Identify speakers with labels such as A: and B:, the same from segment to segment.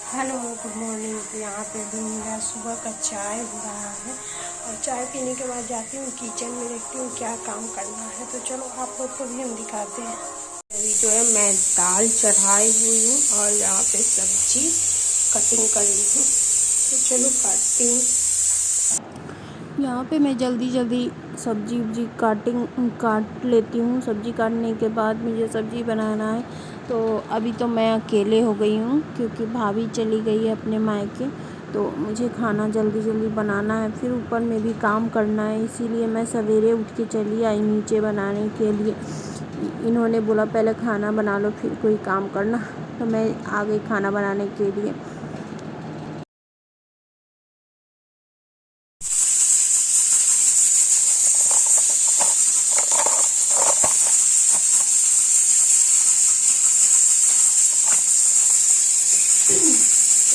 A: Hello good morning. तो यहाँ पे भी मेरा सुबह का चाय हो रहा है और चाय पीने के बाद जाती हूँ किचन में, देखती हूँ क्या काम करना है। तो चलो आप लोग को भी हम दिखाते हैं। अभी जो है मैं दाल चढ़ाई हुई हूँ और यहाँ पे सब्जी कटिंग कर रही हूँ। तो चलो काटती हूँ। यहाँ पे मैं जल्दी जल्दी सब्जी उब्जी काट लेती हूँ। सब्जी काटने के बाद मुझे सब्जी बनाना है। तो अभी तो मैं अकेले हो गई हूँ क्योंकि भाभी चली गई है अपने मायके। तो मुझे खाना जल्दी जल्दी बनाना है, फिर ऊपर में भी काम करना है, इसीलिए मैं सवेरे उठ के चली आई नीचे बनाने के लिए। इन्होंने बोला पहले खाना बना लो फिर कोई काम करना, तो मैं आ गई खाना बनाने के लिए।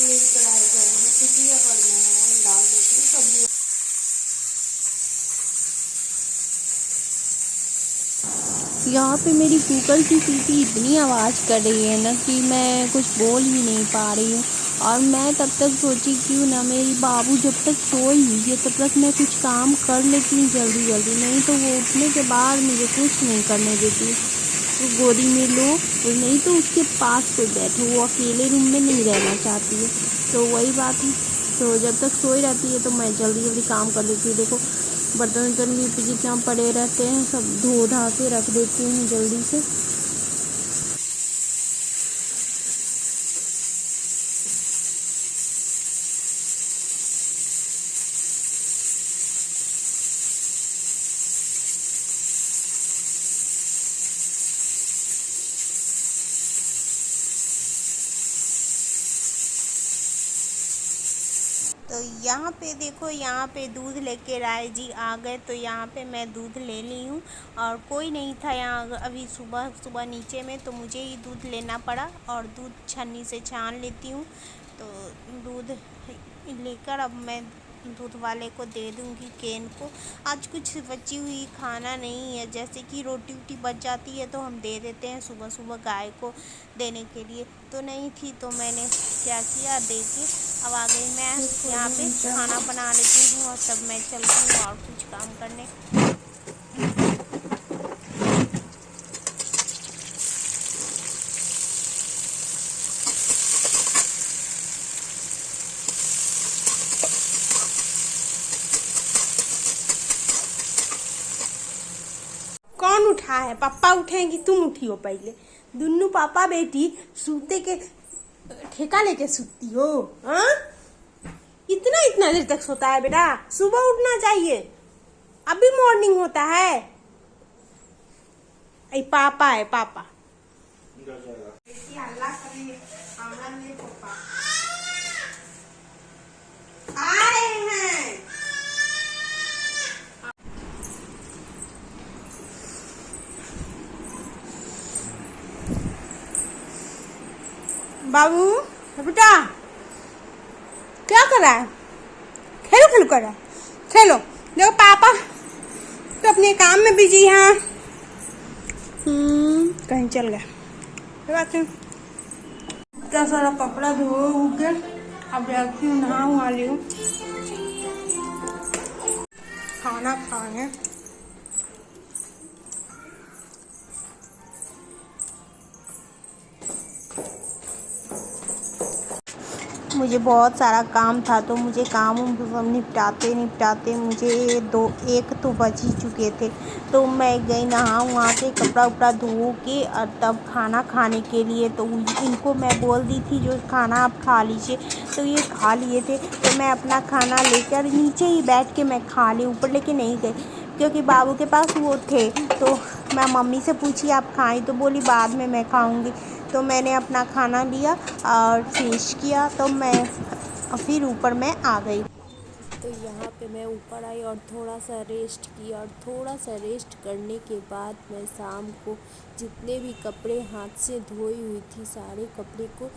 A: मेरी कढ़ाई गर्म है, इसलिए और मैं डाल देती हूँ सब्जी। यहाँ पे मेरी कुकर की सीटी इतनी आवाज़ कर रही है ना कि मैं कुछ बोल ही नहीं पा रही हूँ। और मैं तब तक सोची क्यों ना मेरी बाबू जब तक सोई हुई है तब तक मैं कुछ काम कर लेती हूँ जल्दी जल्दी, नहीं तो वो उठने के बाद मुझे कुछ नहीं करने देती। तो गोदी में लो और नहीं तो उसके पास कोई बैठो, वो अकेले रूम में नहीं रहना चाहती है। तो वही बात है। तो जब तक सोई रहती है तो मैं जल्दी जल्दी काम कर लेती हूँ। देखो बर्तन वर्तन भी जितना पड़े रहते हैं सब धो धा के रख देती हूँ जल्दी से। तो यहाँ पे देखो, यहाँ पे दूध लेके राय जी आ गए। तो यहाँ पे मैं दूध ले ली हूँ और कोई नहीं था यहाँ अभी सुबह सुबह नीचे में, तो मुझे ही दूध लेना पड़ा और दूध छन्नी से छान लेती हूँ। तो दूध लेकर अब मैं दूध वाले को दे दूँगी केन को। आज कुछ बची हुई खाना नहीं है, जैसे कि रोटी वोटी बच जाती है तो हम दे देते हैं सुबह सुबह गाय को देने के लिए। तो नहीं थी तो मैंने क्या किया, दे के अब आ गई मैं यहाँ पे खाना बना लेती हूँ और तब मैं चलती हूँ और कुछ काम करने। कौन उठा है? पापा उठे हैं कि तुम उठी हो? पहले दुन्नू पापा बेटी सूते के ठेका लेके सूती हो? हाँ, इतना इतना देर तक सोता है बेटा? सुबह उठना चाहिए, अभी मॉर्निंग होता है। ऐ पापा है पापा। हल्ला कर रही है, आंगन में पापा आ रहे हैं। बाबू बेटा क्या कर रहा है? खेलो खेलो कर रहा है, खेलो। देखो पापा तो अपने काम में बिजी हैं। कहीं चल गया। कोई बात नहीं। इतना सारा कपड़ा धो के अब जाती हूँ नहा वाली हूँ खाना खाने। मुझे बहुत सारा काम था तो मुझे काम सब निपटाते निपटाते मुझे दो एक तो बज ही चुके थे। तो मैं गई नहा वहाँ के कपड़ा उपड़ा धो के और तब खाना खाने के लिए। तो इनको मैं बोल दी थी जो खाना आप खा लीजिए, तो ये खा लिए थे। तो मैं अपना खाना लेकर नीचे ही बैठ के मैं खा ली, ऊपर लेके नहीं गई क्योंकि बाबू के पास वो थे। तो मैं मम्मी से पूछी आप खाई, तो बोली बाद में मैं खाऊंगी। तो मैंने अपना खाना लिया और फिनिश किया, तो मैं फिर ऊपर मैं आ गई। तो यहाँ पे मैं ऊपर आई और थोड़ा सा रेस्ट किया और थोड़ा सा रेस्ट करने के बाद मैं शाम को जितने भी कपड़े हाथ से धोई हुई थी सारे कपड़े को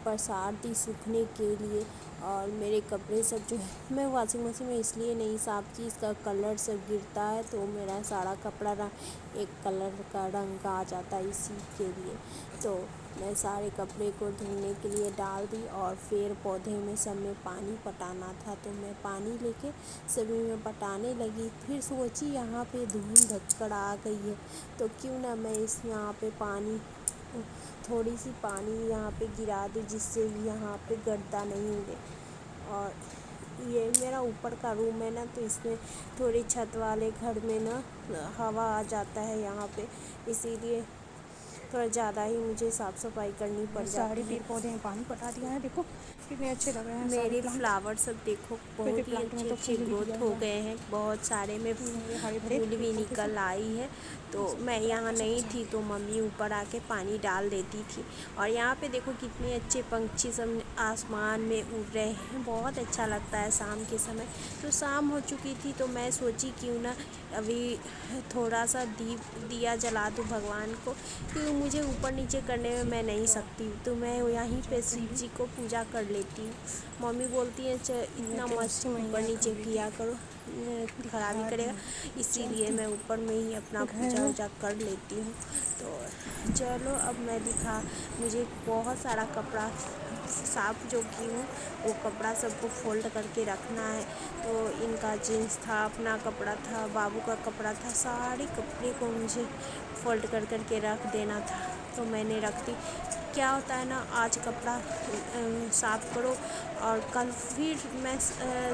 A: पसार दी सूखने के लिए। और मेरे कपड़े सब जो है मैं वॉशिंग मशीन में इसलिए नहीं साफ की, इसका कलर सब गिरता है तो मेरा सारा कपड़ा एक कलर का रंग आ जाता है इसी के लिए। तो मैं सारे कपड़े को धुलने के लिए डाल दी और फिर पौधे में सब में पानी पटाना था, तो मैं पानी लेके सभी में पटाने लगी। फिर सोची यहाँ पे धूल धक्कड़ आ गई है, तो क्यों ना मैं इस यहाँ पे पानी थोड़ी सी पानी यहाँ पे गिरा दूँ, जिससे यहाँ पे गड्ढा नहीं उड़े। और ये मेरा ऊपर का रूम है ना, तो इसमें थोड़ी छत वाले घर में ना हवा आ जाता है यहाँ पे, इसीलिए थोड़ा ज़्यादा ही मुझे साफ़ सफाई करनी पड़ जाती
B: सारे
A: है।
B: पेड़ पौधे में पानी पटा दिया है, देखो कितने अच्छे लग रहे हैं
A: मेरे
B: सारे
A: फ्लावर सब देखो बहुत ही
B: प्लांट में
A: अच्छे
B: तो
A: अच्छे
B: फूल भी दिया
A: ग्रोथ हो
B: हुआ है।
A: गए हैं, बहुत सारे में
B: ये हरे भरे
A: फूल भी
B: पौधे से
A: निकल आई है। तो मैं यहाँ नहीं थी तो मम्मी ऊपर आके पानी डाल देती थी। और यहाँ पे देखो कितने अच्छे पंछी सब आसमान में उड़ रहे हैं, बहुत अच्छा लगता है शाम के समय। तो शाम हो चुकी थी तो मैं सोची क्यों ना अभी थोड़ा सा दिया जला दूँ भगवान को, क्योंकि मुझे ऊपर नीचे करने में मैं नहीं सकती, तो मैं यहीं पे शिव जी को पूजा कर लेती हूँ। मम्मी बोलती है इतना मत ऊपर नीचे किया करो, खराबी करेगा, इसीलिए मैं ऊपर में ही अपना पूजा वूजा कर लेती हूँ। तो चलो अब मैं मुझे बहुत सारा कपड़ा साफ जो की हूँ वो कपड़ा सबको फोल्ड करके रखना है। तो इनका जीन्स था, अपना कपड़ा था, बाबू का कपड़ा था, सारे कपड़े को मुझे फोल्ड कर करके रख देना था, तो मैंने रख दी। क्या होता है ना, आज कपड़ा साफ़ करो और कल फिर मैं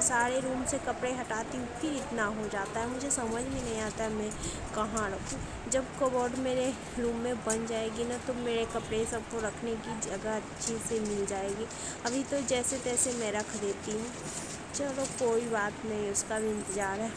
A: सारे रूम से कपड़े हटाती हूँ, फिर इतना हो जाता है, मुझे समझ में नहीं आता है मैं कहाँ रखूँ। जब कबोर्ड मेरे रूम में बन जाएगी ना, तो मेरे कपड़े सबको रखने की जगह अच्छी से मिल जाएगी। अभी तो जैसे तैसे मैं रख देती हूँ, चलो कोई बात नहीं, उसका भी इंतज़ार है।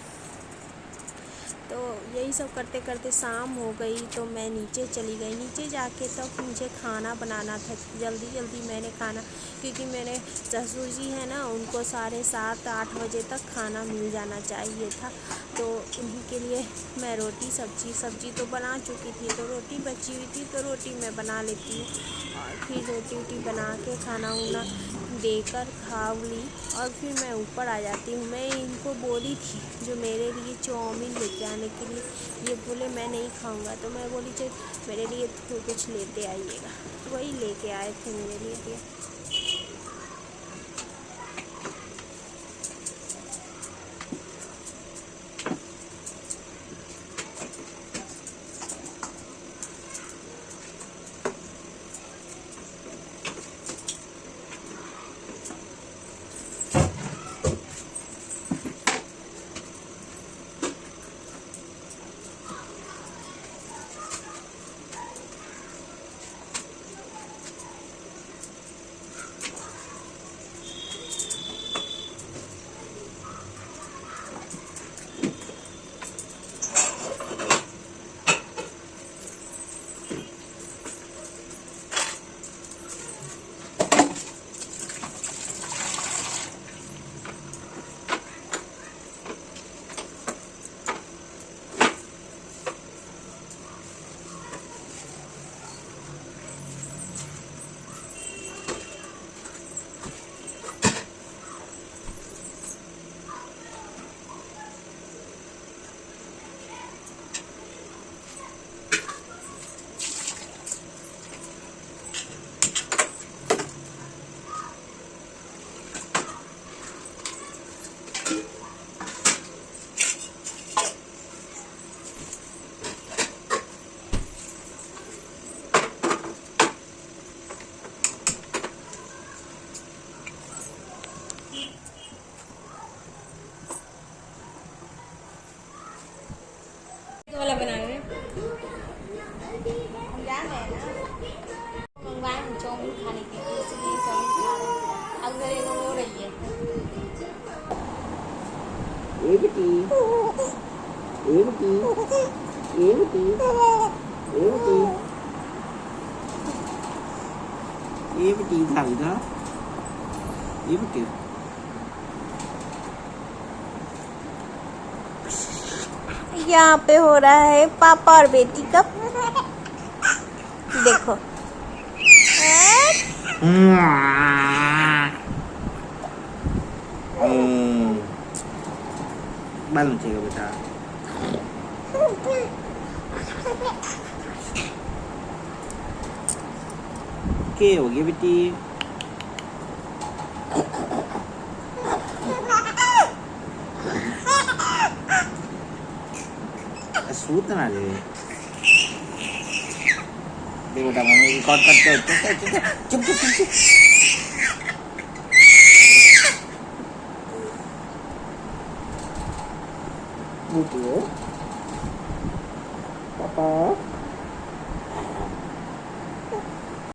A: तो यही सब करते करते शाम हो गई, तो मैं नीचे चली गई। नीचे जाके तब मुझे खाना बनाना था, जल्दी जल्दी मैंने खाना, क्योंकि मेरे ससुर जी हैं ना, उनको 7:30-8 बजे तक खाना मिल जाना चाहिए था। तो उन्हीं के लिए मैं रोटी सब्जी तो बना चुकी थी, तो रोटी बची हुई थी तो रोटी मैं बना लेती हूँ। और फिर रोटी वोटी बना के खाना वाना देकर खा ली, और फिर मैं ऊपर आ जाती हूँ। मैं इनको बोली थी जो मेरे लिए चाउमीन लेके आने के लिए, ये बोले मैं नहीं खाऊंगा, तो मैं बोली चल मेरे लिए कुछ लेते आइएगा, तो वही लेके आए थे मेरे लिए।
B: वाला बना रहे हैं।
A: मंगवाए हम चाउमीन खाने के लिए, इसलिए चाउमीन खा रहे हैं। अब मेरे को रो रही है।
C: ए बेटी, ए बेटी, ए बेटी, ए बेटी, ए बेटी इधर इधर, ए बेटी।
A: यहाँ पे हो रहा है पापा और बेटी का, देखो
C: बाल नीचे बेटा। ओके हो गया बेटी। सूत ना ले। देखो बेटा मम्मी रिकॉर्ड करते हो। चुप चुप चुप चुप। पापा